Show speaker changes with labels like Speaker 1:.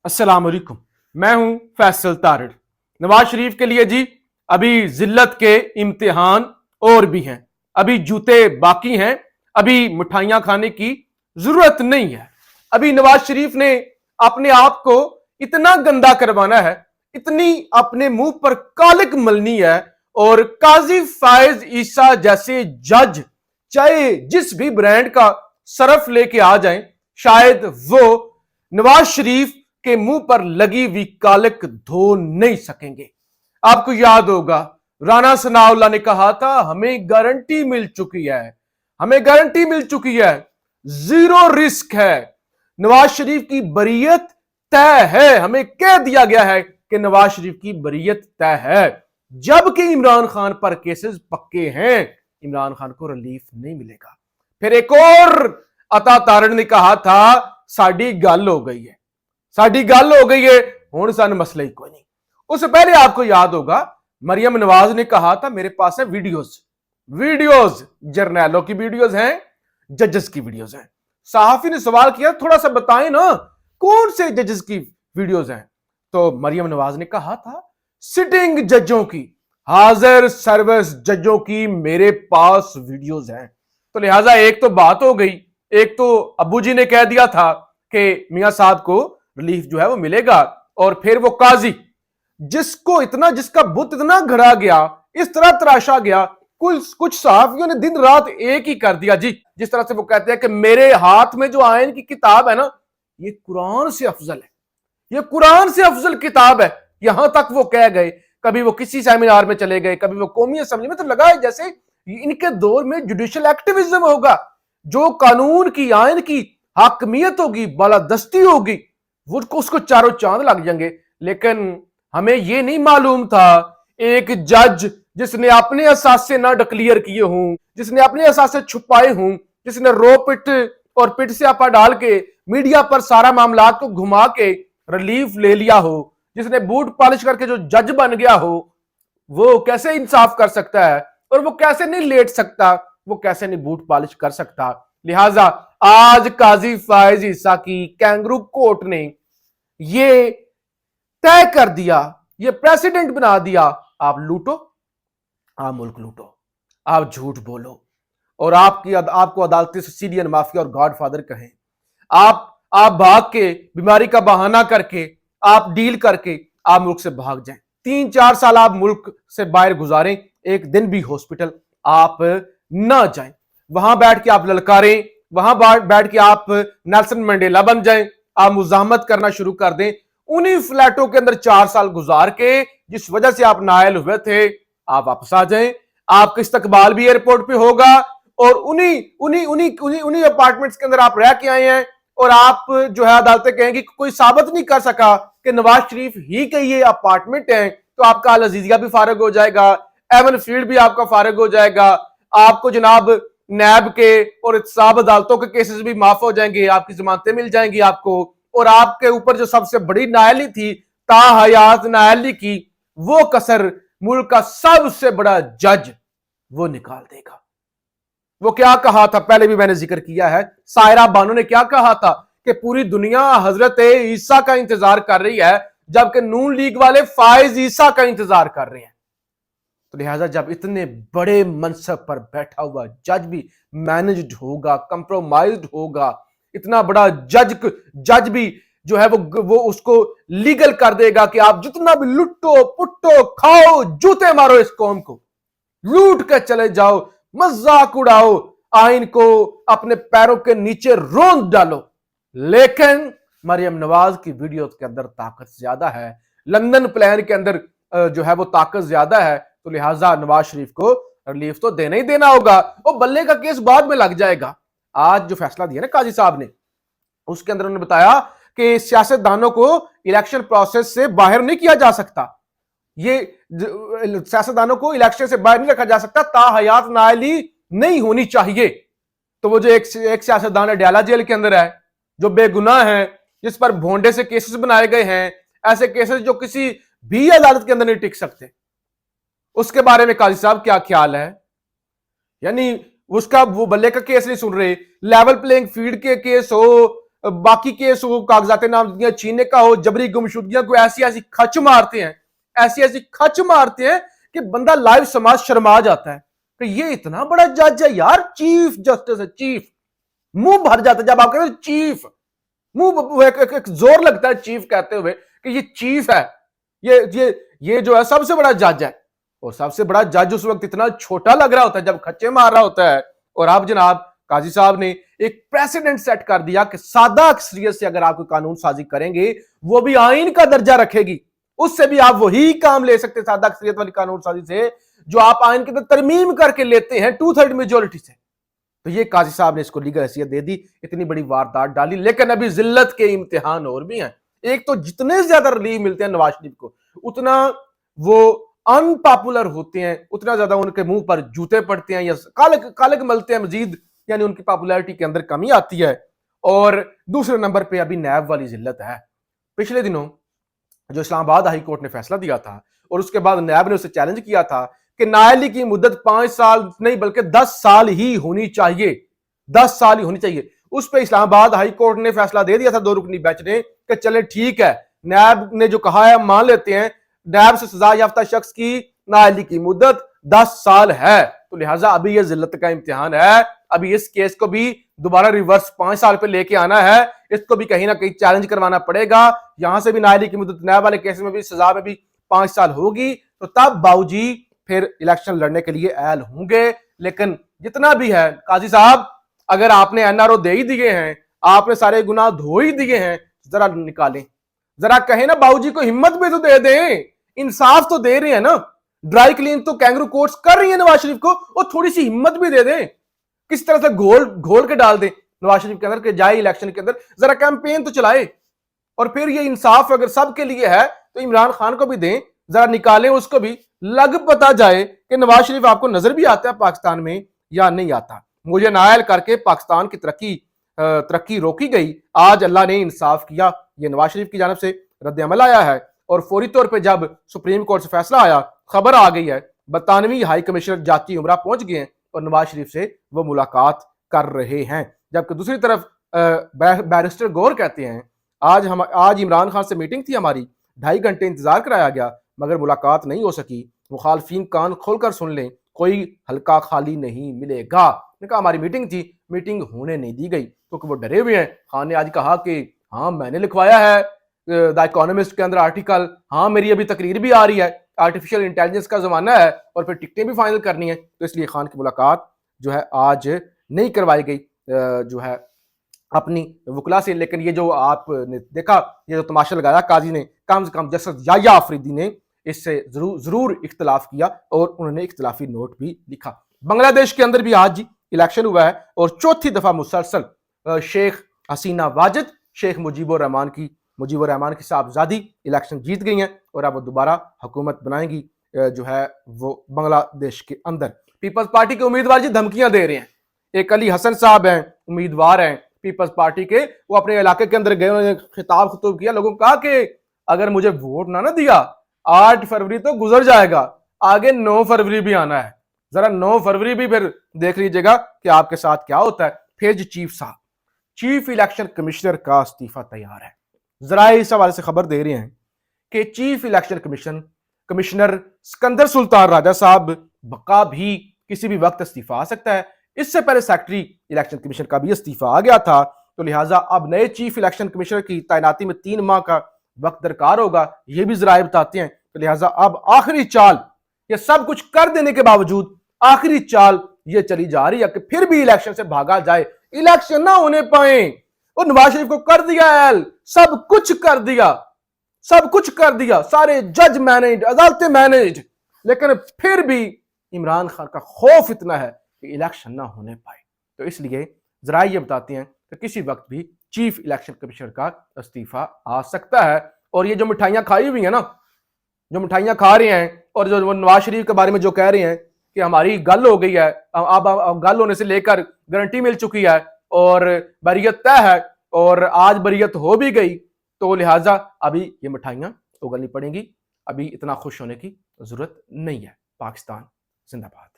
Speaker 1: अस्सलाम वालेकुम। मैं हूं फैसल तारड़। नवाज शरीफ के लिए जी अभी जिल्लत के इम्तिहान और भी हैं, अभी जूते बाकी हैं, अभी मिठाइयां खाने की जरूरत नहीं है। अभी नवाज शरीफ ने अपने आप को इतना गंदा करवाना है, इतनी अपने मुंह पर कालिक मलनी है, और काजी फायज ईसा जैसे जज चाहे जिस भी ब्रांड का सरफ लेके आ जाएं, शायद वो नवाज शरीफ के मुंह पर लगी हुई कालिक धो नहीं सकेंगे। आपको याद होगा राणा सनाउल्लाह ने कहा था हमें गारंटी मिल चुकी है, हमें गारंटी मिल चुकी है, जीरो रिस्क है, नवाज शरीफ की बरीयत तय है, हमें कह दिया गया है कि नवाज शरीफ की बरीयत तय है। जबकि इमरान खान पर केसेस पक्के हैं, इमरान खान को रिलीफ नहीं मिलेगा। फिर एक और अता तारड़ ने कहा था साडी गल हो गई है, साडी गल हो गई है, हुण सन मसला ही कोई नहीं। उससे पहले आपको याद होगा मरियम नवाज ने कहा था मेरे पास है वीडियोस, वीडियोस जर्नैलों की वीडियोस हैं, जजेस की वीडियोस हैं। सहाफी ने सवाल किया थोड़ा सा बताएं ना कौन से जजेस की वीडियोस हैं, तो मरियम नवाज ने कहा था सिटिंग जजों की, हाजिर सर्विस जजों की मेरे पास वीडियोस हैं। तो लिहाजा एक तो बात हो गई, एक तो अबू जी ने कह दिया था कि मियां साहब को रिलीफ जो है वो मिलेगा, और फिर वो काजी जिसको इतना, जिसका बुत इतना घड़ा गया, इस तरह तराशा गया, कुछ सहाफियों ने दिन रात एक ही कर दिया जी। जिस तरह से वो कहते हैं कि मेरे हाथ में जो आयन की किताब है ना, ये कुरान से अफजल है, ये कुरान से अफजल किताब है, यहां तक वो कह गए। कभी वो किसी सेमिनार में चले गए, कभी वो कौमी असेंबली में, तो लगा है जैसे इनके दौर में जुडिशियल एक्टिविज्म होगा, जो कानून की आयन की हाकमियत होगी, बालादस्ती होगी, वो उसको चारों चांद लग जाएंगे। लेकिन हमें यह नहीं मालूम था एक जज जिसने अपने असासे ना डिक्लेयर किए हों, जिसने अपने असासे छुपाए हों, जिसने रो पिट और पिट से आपा डाल के मीडिया पर सारा मामला को घुमा के रिलीफ ले लिया हो, जिसने बूट पॉलिश करके जो जज बन गया हो, वो कैसे इंसाफ कर सकता है, और वो कैसे नहीं लेट सकता, वो कैसे नहीं बूट पॉलिश कर सकता। लिहाजा आज काजी फायज ईसा की कैंगरू कोर्ट ने ये तय कर दिया, ये प्रेसिडेंट बना दिया, आप लूटो, आप मुल्क लूटो, आप झूठ बोलो, और आपको अदालती सिसिलियन माफिया और गॉडफादर कहें, आप भाग के बीमारी का बहाना करके, आप डील करके आप मुल्क से भाग जाएं, 3-4 साल आप मुल्क से बाहर गुजारें, एक दिन भी हॉस्पिटल आप ना जाएं, वहां बैठ के आप ललकारें, वहां बैठ के आप नेल्सन मंडेला बन जाएं, आप मुजाहमत करना शुरू कर दें, उन्हीं फ्लैटों के अंदर 4 साल गुजार के जिस वजह से आप नायल हुए थे, आप वापस आ जाएं, आपका इस्तकबाल भी एयरपोर्ट पे होगा, और उन्हीं अपार्टमेंट्स के अंदर आप रह के आए हैं, और आप जो है अदालतें कहेंगी कोई साबित नहीं कर सका कि नवाज शरीफ ही के ये अपार्टमेंट है, तो आपका अल अजीजिया भी फारग हो जाएगा, एवन फील्ड भी आपका फारग हो जाएगा, आपको जनाब नैब के और इत्साब अदालतों के केसेस भी माफ हो जाएंगे, आपकी जमानतें मिल जाएंगी आपको, और आपके ऊपर जो सबसे बड़ी नायली थी ताहयात नायली की, वो कसर मुल्क का सबसे बड़ा जज वो निकाल देगा। वो क्या कहा था, पहले भी मैंने जिक्र किया है, सायरा बानो ने क्या कहा था कि पूरी दुनिया हजरत ईसा का इंतजार कर रही है, जबकि नून लीग वाले फायज ईसा का इंतजार कर रहे हैं। तो लिहाजा जब इतने बड़े मनसब पर बैठा हुआ जज भी मैनेज्ड होगा, कंप्रोमाइज्ड होगा, इतना बड़ा जज भी जो है वो उसको लीगल कर देगा कि आप जितना भी लुटो पुटो खाओ, जूते मारो, इस कौम को लूट के चले जाओ, मजाक उड़ाओ, आइन को अपने पैरों के नीचे रोंद डालो, लेकिन मरियम नवाज की वीडियो के अंदर ताकत ज्यादा है, लंदन प्लान के अंदर जो है वो ताकत ज्यादा है, तो लिहाजा नवाज शरीफ को रिलीफ तो देना ही देना होगा। वो बल्ले का केस बाद में लग जाएगा। आज जो फैसला दिया ना काजी साहब ने, उसके अंदर उन्होंने बताया कि सियासतदानों को इलेक्शन प्रोसेस से बाहर नहीं किया जा सकता, ये सियासतदानों को इलेक्शन से बाहर नहीं रखा जा सकता, ताहयात नायली नहीं होनी चाहिए। तो वो जो एक सियासतदान है डयाला जेल के अंदर है, जो बेगुनाह है, जिस पर भोंडे से केसेस बनाए गए हैं, ऐसे केसेस जो किसी भी अदालत के अंदर नहीं टिक सकते, उसके बारे में काजी साहब क्या ख्याल है? यानी उसका वो बल्ले का केस नहीं सुन रहे, लेवल प्लेइंग फील्ड के केस हो, बाकी केस हो, कागजात नामजदगियां छीनने का हो, जबरी गुमशुदगियां को ऐसी ऐसी खच मारते हैं, ऐसी ऐसी खच मारते हैं कि बंदा लाइव समाज शर्मा जाता है कि ये इतना बड़ा जज है यार, चीफ जस्टिस है, चीफ। मुंह भर जाता है जब आप कहते हैं चीफ, मुंह एक जोर लगता है चीफ कहते हुए कि ये चीफ है, ये जो है सबसे बड़ा जज है। और सबसे बड़ा जज उस वक्त इतना छोटा लग रहा होता है जब खच्चे मार रहा होता है। और अब जनाब काजी साहब ने एक प्रेसिडेंट सेट कर दिया कि सादा अक्सरियत से अगर आप कोई कानून साजी करेंगे वो भी आइन का दर्जा रखेगी, उससे भी आप वही काम ले सकते सादा अक्सरियत वाली कानून साजी से जो आप आइन के अंदर तरमीम करके लेते हैं 2/3 मेजोरिटी से। तो ये काजी साहब ने इसको लीगल हैसियत दे दी, इतनी बड़ी वारदात डाली। लेकिन अभी जिल्लत के इम्तिहान और भी हैं। एक तो जितने ज्यादा रिलीफ मिलते हैं नवाज शरीफ को, उतना वो अनपॉपुलर होते हैं, उतना ज्यादा उनके मुंह पर जूते पड़ते हैं या कालक मलते हैं मजीद, यानी उनकी पॉपुलैरिटी के अंदर कमी आती है। और दूसरे नंबर पे अभी नैब वाली जिल्लत है। पिछले दिनों जो इस्लामाबाद हाई कोर्ट ने फैसला दिया था और उसके बाद नैब ने उसे चैलेंज किया था कि नाअहली की मुद्दत 5 साल नहीं बल्कि 10 साल ही होनी चाहिए, 10 साल ही होनी चाहिए। उस पर इस्लामाबाद हाई कोर्ट ने फैसला दे दिया था 2 रुकनी बेंच ने कि चले ठीक है, नैब ने जो कहा है मान लेते हैं, नैब से सजा याफ्ता शख्स की नाअहली की मुद्दत 10 साल है, तो लिहाजा अभी यह जिल्लत का इम्तिहान है। अभी इस केस को भी दोबारा रिवर्स 5 साल पे लेके आना है, इसको भी कहीं ना कहीं चैलेंज करवाना पड़ेगा। यहां से भी नाअहली की मुद्दत नैब वाले केस में भी सजा में भी 5 साल होगी, तो तब बाबूजी फिर इलेक्शन लड़ने के लिए अहल होंगे। लेकिन जितना भी है काजी साहब, अगर आपने एनआरओ दे ही दिए हैं, आपने सारे गुनाह धो ही दिए हैं, जरा निकालें, जरा कहें ना बाबूजी को हिम्मत भी तो दे दें, इंसाफ तो दे रहे हैं ना, ड्राई क्लीन तो कैंगरू कोर्ट्स कर रही है नवाज शरीफ को, और थोड़ी सी हिम्मत भी दे दें, किस तरह से घोल के डाल दें नवाज शरीफ के अंदर के जाए इलेक्शन के अंदर, जरा कैंपेन तो चलाए। और फिर ये इंसाफ अगर सबके लिए है तो इमरान खान को भी दें, जरा निकालें उसको भी, लग पता जाए कि नवाज शरीफ आपको नजर भी आता है पाकिस्तान में या नहीं आता। मुझे नायल करके पाकिस्तान की तरक्की रोकी गई, आज अल्लाह ने इंसाफ किया, ये नवाज शरीफ की जानब से रद्द अमल आया है। और फौरी तौर पर जब सुप्रीम कोर्ट से फैसला आया, खबर आ गई है 92 हाई कमिश्नर जाती उमरा पहुंच गए हैं और नवाज शरीफ से वो मुलाकात कर रहे हैं। जबकि दूसरी तरफ बैरिस्टर गौर कहते हैं आज इमरान खान से मीटिंग थी हमारी, 2.5 घंटे इंतजार कराया गया मगर मुलाकात नहीं हो सकी, मुखालफीन कान खोलकर सुन लें, कोई हल्का खाली नहीं मिलेगा। ने कहा हमारी मीटिंग थी, मीटिंग होने नहीं दी गई क्योंकि वो डरे हुए हैं। खान ने आज कहा कि हाँ मैंने लिखवाया है द इकोनॉमिस्ट के अंदर आर्टिकल, हाँ मेरी अभी तकरीर भी आ रही है, आर्टिफिशियल इंटेलिजेंस का जमाना है और फिर टिकटें भी फाइनल करनी है, तो इसलिए खान की मुलाकात जो है आज नहीं करवाई गई जो है अपनी वकला से। लेकिन ये जो आपने देखा, ये जो तमाशा लगाया काजी ने, कम से कम जस्टिस याह्या आफरीदी ने इससे जरूर इख्तलाफ किया और उन्होंने इख्तलाफी नोट भी लिखा। बांग्लादेश के अंदर भी आज इलेक्शन हुआ है और चौथी दफा मुसलसल शेख हसीना वाजिद शेख मुजीबुर रहमान की साहबजादी इलेक्शन जीत गई हैं और अब वो दोबारा हुकूमत बनाएंगी जो है वो बांग्लादेश के अंदर। पीपल्स पार्टी के उम्मीदवार जी धमकियां दे रहे हैं। एक अली हसन साहब हैं, उम्मीदवार हैं पीपल्स पार्टी के, वो अपने इलाके के अंदर गए, उन्होंने खिताब किया, लोगों को कहा कि अगर मुझे वोट ना दिया 8 फरवरी तो गुजर जाएगा, आगे 9 फरवरी भी आना है, जरा 9 फरवरी भी फिर देख लीजिएगा कि आपके साथ क्या होता है। फिर जी चीफ इलेक्शन कमिश्नर का इस्तीफा तैयार है। जरा इस हवाले से खबर दे रहे हैं कि chief election commissioner Sikandar Sultan Raja साहब बका भी किसी भी वक्त इस्तीफा आ सकता है। इससे पहले सेक्रेटरी इलेक्शन कमीशन का भी इस्तीफा आ गया था, तो लिहाजा अब नए चीफ इलेक्शन कमिश्नर की तैनाती में 3 माह का वक्त दरकार होगा, ये भी जराए बताते हैं। तो लिहाजा अब आखिरी चाल, ये सब कुछ कर देने के बावजूद आखिरी चाल ये चली जा रही है कि फिर भी इलेक्शन से भागा जाए, इलेक्शन ना होने पाए। और नवाज शरीफ को कर दिया एल, सब कुछ कर दिया, सारे जज मैनेज, अदालतें मैनेज, लेकिन फिर भी इमरान खान का खौफ इतना है कि इलेक्शन ना होने पाए। तो इसलिए जरा ये बताते हैं कि किसी वक्त भी चीफ इलेक्शन कमिश्नर का इस्तीफा आ सकता है। और ये जो मिठाइयां खाई हुई है ना, जो मिठाइयां खा रहे हैं और जो नवाज शरीफ के बारे में जो कह रहे हैं कि हमारी गल हो गई है, अब गल होने से लेकर गारंटी मिल चुकी है और बरियत तय है और आज बरियत हो भी गई, तो लिहाजा अभी ये मिठाइयां उगलनी पड़ेंगी, अभी इतना खुश होने की जरूरत नहीं है। पाकिस्तान जिंदाबाद।